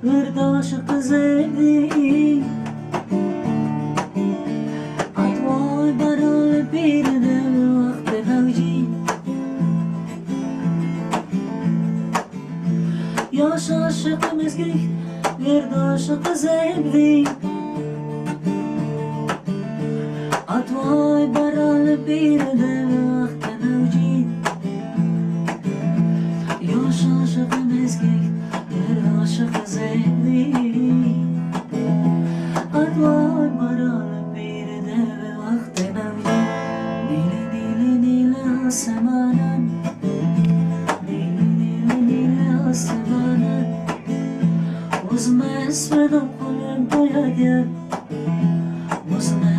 ورد عاشق زدی عطوای برال پیرده وقت نوجی یاش عاشق مسکیت ورد عاشق زدی عطوای برال پیرده وقت نوجی یاش عاشق مسکیت ورد عاشق زدی عطوای برال پیرده وقت نوجی نیل نیل نیل آسمانم نیل نیل نیل آسمانم وزم اسم دو قلب باید وزم